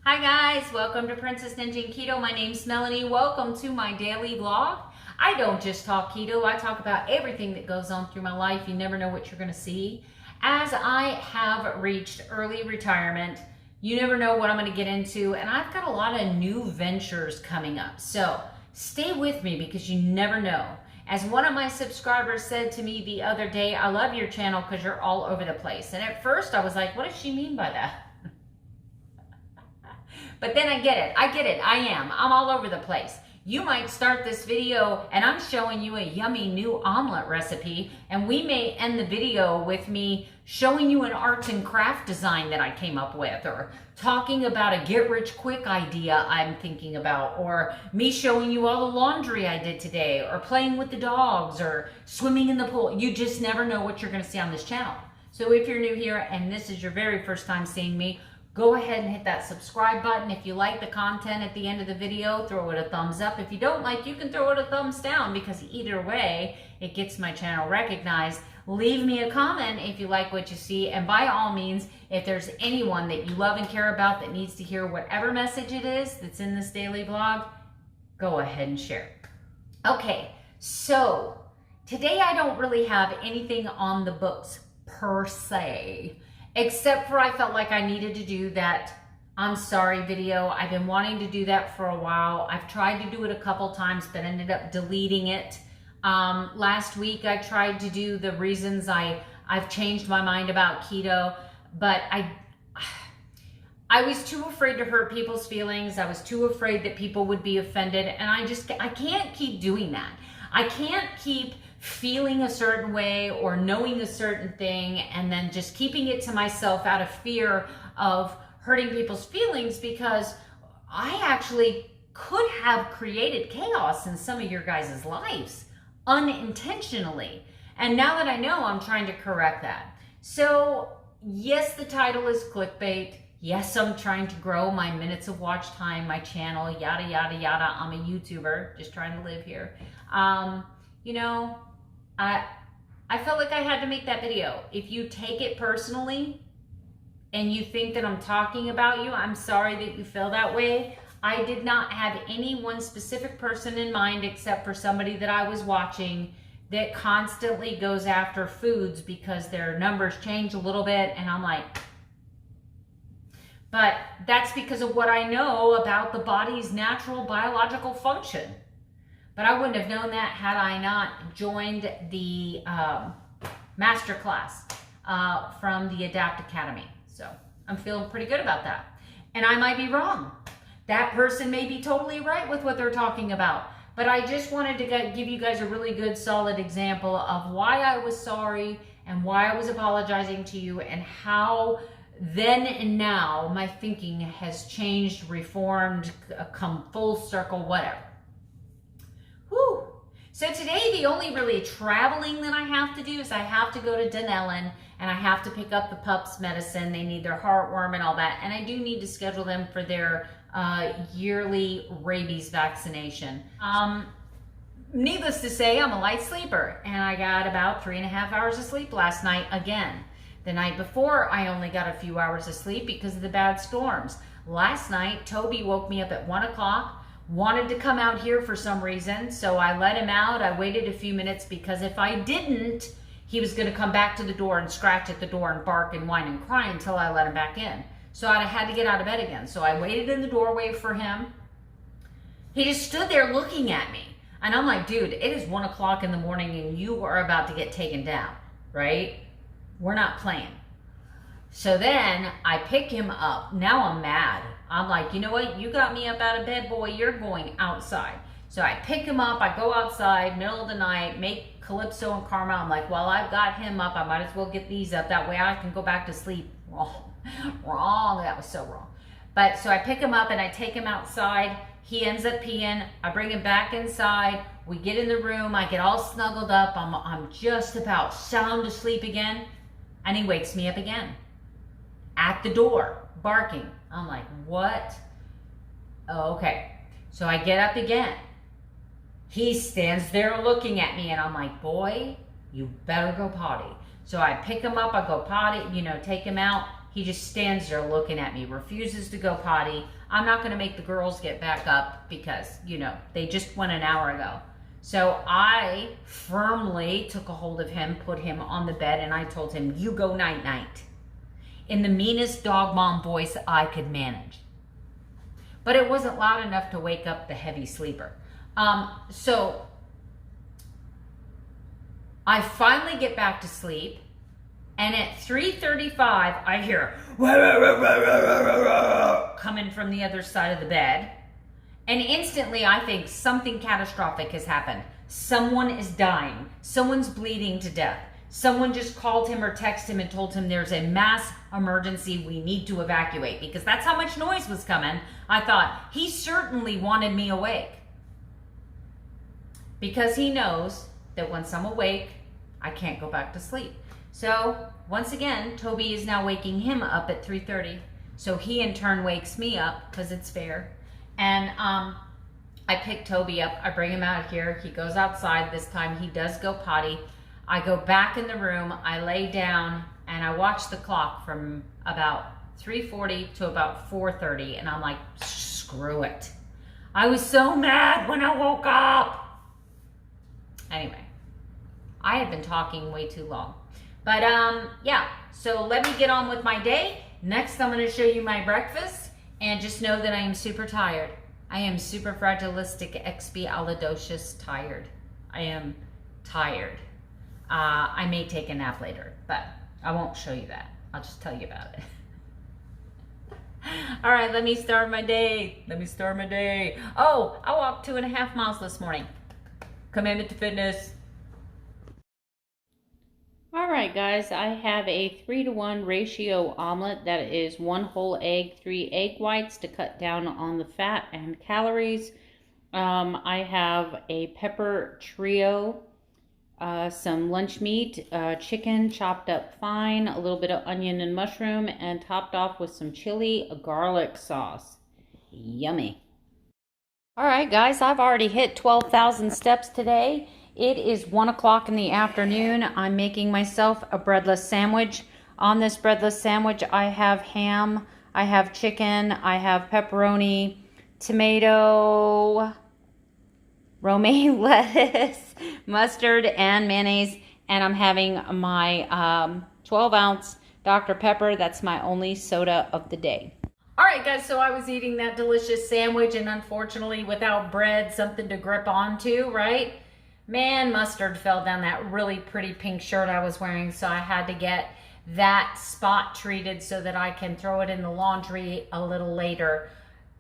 Hi guys, welcome to Princess Ninja and Keto. My name's Melanie. Welcome to my daily vlog. I don't just talk keto, I talk about everything that goes on through my life. You never know what you're gonna see. As I have reached early retirement, you never know what I'm gonna get into, and I've got a lot of new ventures coming up. So stay with me because you never know. As one of my subscribers said to me the other day, I love your channel because you're all over the place. And at first I was like, what does she mean by that? But then I get it. I am. I'm all over the place. You might start this video and I'm showing you a yummy new omelet recipe, and we may end the video with me showing you an arts and craft design that I came up with, or talking about a get rich quick idea I'm thinking about, or me showing you all the laundry I did today, or playing with the dogs, or swimming in the pool. You just never know what you're going to see on this channel. So if you're new here and this is your very first time seeing me, go ahead and hit that subscribe button. If you like the content at the end of the video, throw it a thumbs up. If you don't like, you can throw it a thumbs down, because either way, it gets my channel recognized. Leave me a comment if you like what you see. And by all means, if there's anyone that you love and care about that needs to hear whatever message it is that's in this daily vlog, go ahead and share. Okay, so today I don't really have anything on the books per se, except for I felt like I needed to do that I'm sorry video. I've been wanting to do that for a while. I've tried to do it a couple times, but ended up deleting it. Last week I tried to do the reasons I've changed my mind about keto, but I was too afraid to hurt people's feelings. I was too afraid that people would be offended, and I can't keep doing that. I can't keep feeling a certain way or knowing a certain thing and then just keeping it to myself out of fear of hurting people's feelings, because I actually could have created chaos in some of your guys' lives unintentionally. And now that I know, I'm trying to correct that. So yes, the title is clickbait. Yes, I'm trying to grow my minutes of watch time, my channel, yada, yada, yada. I'm a YouTuber, just trying to live here. You know, I felt like I had to make that video. If you take it personally and you think that I'm talking about you, I'm sorry that you feel that way. I did not have any one specific person in mind, except for somebody that I was watching that constantly goes after foods because their numbers change a little bit. And I'm like, but that's because of what I know about the body's natural biological function. But I wouldn't have known that had I not joined the masterclass from the Adapt Academy. So I'm feeling pretty good about that. And I might be wrong. That person may be totally right with what they're talking about. But I just wanted to give you guys a really good, solid example of why I was sorry and why I was apologizing to you, and how then and now my thinking has changed, reformed, come full circle, whatever. Whew. So today, the only really traveling that I have to do is I have to go to Dunellen, and I have to pick up the pups' medicine. They need their heartworm and all that. And I do need to schedule them for their yearly rabies vaccination. Needless to say, I'm a light sleeper, and I got about 3.5 hours of sleep last night again. The night before, I only got a few hours of sleep because of the bad storms. Last night, Toby woke me up at 1 o'clock. Wanted to come out here for some reason, so I let him out. I waited a few minutes, because if I didn't, he was going to come back to the door and scratch at the door and bark and whine and cry until I let him back in. So I had to get out of bed again. So I waited in the doorway for him. He just stood there looking at me. And I'm like, dude, it is 1 o'clock in the morning and you are about to get taken down, right? We're not playing. So then I pick him up. Now I'm mad. I'm like, you know what? You got me up out of bed, boy. You're going outside. So I pick him up. I go outside, middle of the night, make Calypso and Karma. I'm like, well, I've got him up. I might as well get these up. That way I can go back to sleep. Wrong. Wrong. That was so wrong. But so I pick him up and I take him outside. He ends up peeing. I bring him back inside. We get in the room. I get all snuggled up. I'm just about sound asleep again. And he wakes me up again. At the door, barking. I'm like, what? Oh, okay. So I get up again. He stands there looking at me, and I'm like, boy, you better go potty. So I pick him up, I go potty, take him out. he just stands there looking at me, refuses to go potty. I'm not going to make the girls get back up because, you know, they just went an hour ago. So I firmly took a hold of him, put him on the bed, and I told him, you go night-night, in the meanest dog mom voice I could manage. But it wasn't loud enough to wake up the heavy sleeper. So I finally get back to sleep, and at 3:35, I hear coming from the other side of the bed. And instantly I think something catastrophic has happened. Someone is dying. Someone's bleeding to death. Someone just called him or texted him and told him there's a mass emergency. We need to evacuate, because that's how much noise was coming. I thought, he certainly wanted me awake, because he knows that once I'm awake, I can't go back to sleep. So once again, Toby is now waking him up at 3:30. So he in turn wakes me up, because it's fair. And I pick Toby up, I bring him out here, he goes outside. This time he does go potty. I go back in the room, I lay down, and I watch the clock from about 3:40 to about 4:30, and I'm like, screw it. I was so mad when I woke up. Anyway, I had been talking way too long. But yeah, so let me get on with my day. Next, I'm gonna show you my breakfast. And just know that I am super tired. I am super fragilistic, expialidocious tired. I am tired. I may take a nap later, but I won't show you that. I'll just tell you about it. All right, let me start my day. Oh, I walked 2.5 miles this morning. Commitment to fitness. All right, guys, I have a 3-to-1 ratio omelet. That is 1 whole egg, 3 egg whites to cut down on the fat and calories. I have a pepper trio, some lunch meat, chicken chopped up fine, a little bit of onion and mushroom, and topped off with some chili garlic sauce. Yummy. All right, guys, I've already hit 12,000 steps today. It is 1 o'clock in the afternoon. I'm making myself a breadless sandwich. On this breadless sandwich, I have ham, I have chicken, I have pepperoni, tomato, romaine lettuce, mustard, and mayonnaise. And I'm having my 12-ounce Dr. Pepper. That's my only soda of the day. All right, guys, so I was eating that delicious sandwich, and unfortunately, without bread, something to grip onto, right? Man, mustard fell down that really pretty pink shirt I was wearing, so I had to get that spot treated so that I can throw it in the laundry a little later.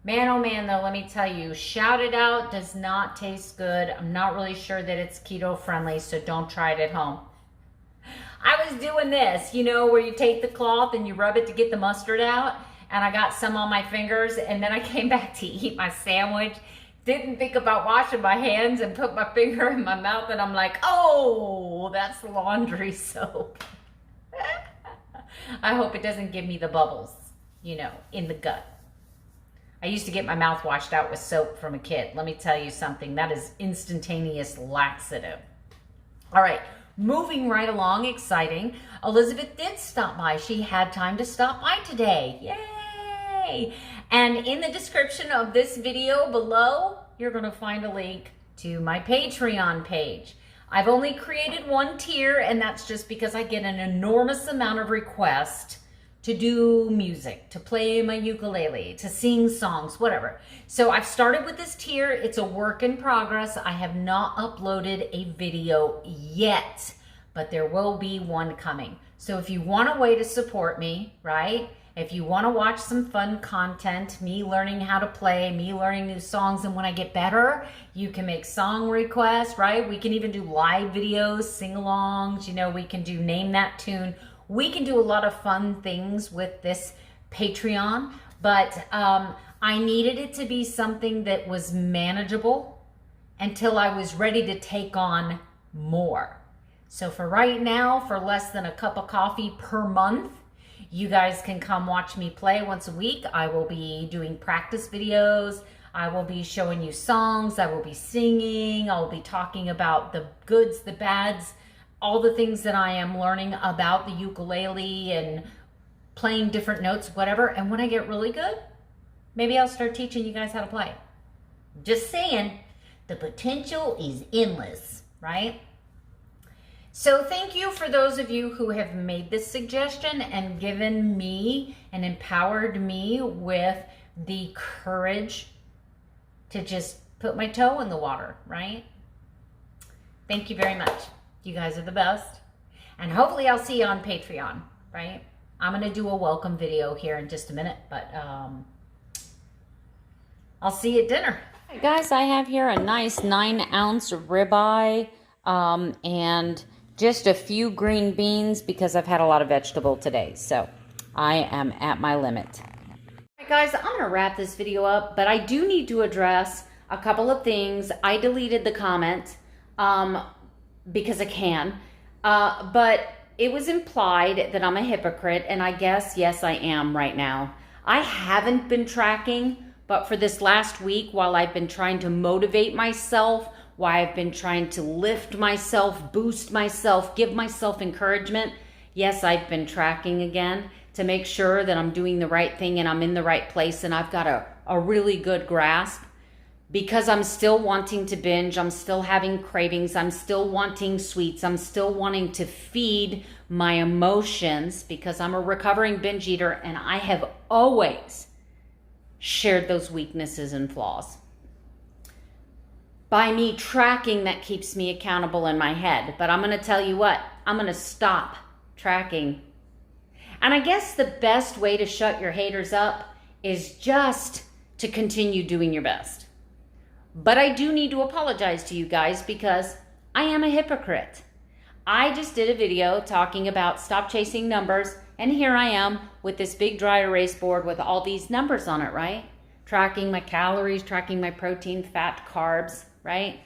Man, oh man, though, let me tell you, Shout It Out does not taste good. I'm not really sure that it's keto friendly, so don't try it at home. I was doing this, you know, where you take the cloth and you rub it to get the mustard out, and I got some on my fingers, and then I came back to eat my sandwich. Didn't think about washing my hands and put my finger in my mouth, and I'm like, oh, that's laundry soap. I hope it doesn't give me the bubbles, you know, in the gut. I used to get my mouth washed out with soap from a kid. Let me tell you something, that is instantaneous laxative. All right, moving right along, exciting. Elizabeth did stop by. She had time to stop by today. Yay! And in the description of this video below, you're going to find a link to my Patreon page. I've only created one tier, and that's just because I get an enormous amount of requests to do music, to play my ukulele, to sing songs, whatever. So I've started with this tier. It's a work in progress. I have not uploaded a video yet, but there will be one coming. So if you want a way to support me, right? If you want to watch some fun content, me learning how to play, me learning new songs, and when I get better, you can make song requests, right? We can even do live videos, sing-alongs, you know, we can do name that tune. We can do a lot of fun things with this Patreon, but I needed it to be something that was manageable until I was ready to take on more. So for right now, for less than a cup of coffee per month, you guys can come watch me play once a week. I will be doing practice videos. I will be showing you songs. I will be singing. I'll be talking about the goods, the bads, all the things that I am learning about the ukulele and playing different notes, whatever. And when I get really good, maybe I'll start teaching you guys how to play. Just saying, the potential is endless, right? So thank you for those of you who have made this suggestion and given me and empowered me with the courage to just put my toe in the water, right? Thank you very much. You guys are the best. And hopefully I'll see you on Patreon, right? I'm going to do a welcome video here in just a minute, but I'll see you at dinner. Hey guys, I have here a nice 9-ounce ribeye and just a few green beans because I've had a lot of vegetable today. So I am at my limit. All right, guys, I'm going to wrap this video up, but I do need to address a couple of things. I deleted the comment because I can, but it was implied that I'm a hypocrite, and I guess, yes, I am right now. I haven't been tracking, but for this last week, while I've been trying to motivate myself, while I've been trying to lift myself, boost myself, give myself encouragement, yes, I've been tracking again to make sure that I'm doing the right thing and I'm in the right place and I've got a really good grasp. Because I'm still wanting to binge, I'm still having cravings, I'm still wanting sweets, I'm still wanting to feed my emotions because I'm a recovering binge eater and I have always shared those weaknesses and flaws. By me tracking, that keeps me accountable in my head. But I'm going to tell you what, I'm going to stop tracking. And I guess the best way to shut your haters up is just to continue doing your best. But I do need to apologize to you guys because I am a hypocrite. I just did a video talking about stop chasing numbers, and here I am with this big dry erase board with all these numbers on it, right? Tracking my calories, tracking my protein, fat, carbs, right?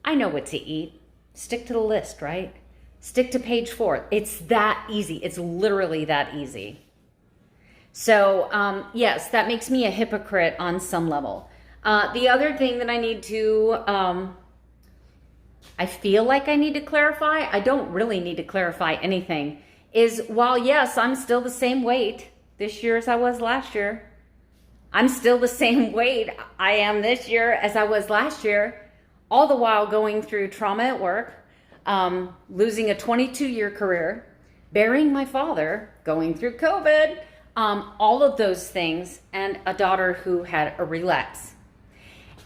I know what to eat. Stick to the list, right? Stick to page 4. It's that easy. It's literally that easy. So, yes, that makes me a hypocrite on some level. The other thing that I need to, I feel like I need to clarify, I don't really need to clarify anything, is while yes, I'm still the same weight this year as I was last year, I'm still the same weight I am this year as I was last year, all the while going through trauma at work, losing a 22-year career, burying my father, going through COVID, all of those things, and a daughter who had a relapse.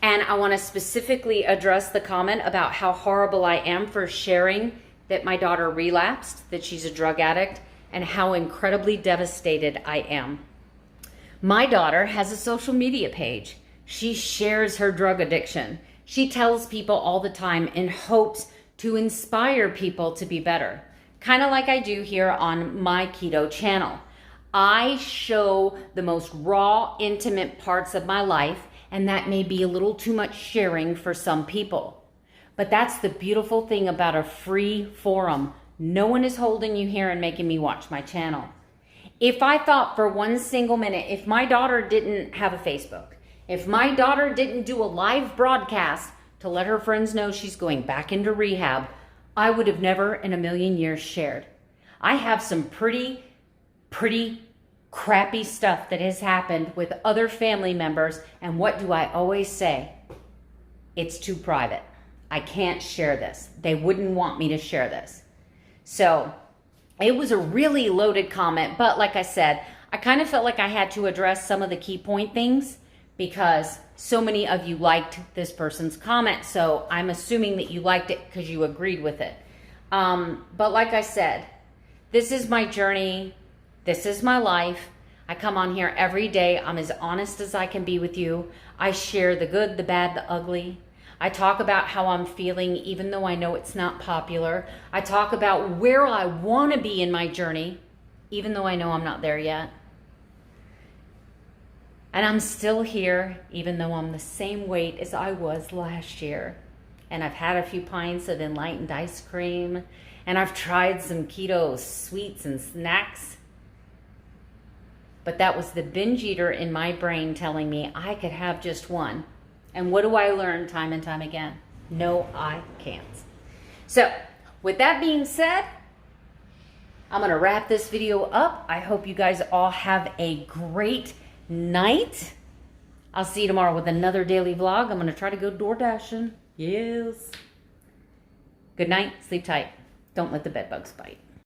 And I want to specifically address the comment about how horrible I am for sharing that my daughter relapsed, that she's a drug addict, and how incredibly devastated I am. My daughter has a social media page. She shares her drug addiction. She tells people all the time in hopes to inspire people to be better, kind of like I do here on my keto channel. I show the most raw, intimate parts of my life, and that may be a little too much sharing for some people. But that's the beautiful thing about a free forum. No one is holding you here and making me watch my channel. If I thought for one single minute, if my daughter didn't have a Facebook, if my daughter didn't do a live broadcast to let her friends know she's going back into rehab, I would have never in a million years shared. I have some pretty crappy stuff that has happened with other family members, and what do I always say? It's too private. I can't share this. They wouldn't want me to share this. So it was a really loaded comment, but like I said, I kind of felt like I had to address some of the key point things because so many of you liked this person's comment, so I'm assuming that you liked it because you agreed with it. But like I said, this is my journey. This is my life. I come on here every day. I'm as honest as I can be with you. I share the good, the bad, the ugly. I talk about how I'm feeling even though I know it's not popular. I talk about where I want to be in my journey even though I know I'm not there yet. And I'm still here even though I'm the same weight as I was last year. And I've had a few pints of enlightened ice cream, and I've tried some keto sweets and snacks. But that was the binge eater in my brain telling me I could have just one. And what do I learn time and time again? No, I can't. So with that being said, I'm going to wrap this video up. I hope you guys all have a great night. I'll see you tomorrow with another daily vlog. I'm going to try to go door dashing. Yes. Good night. Sleep tight. Don't let the bed bugs bite.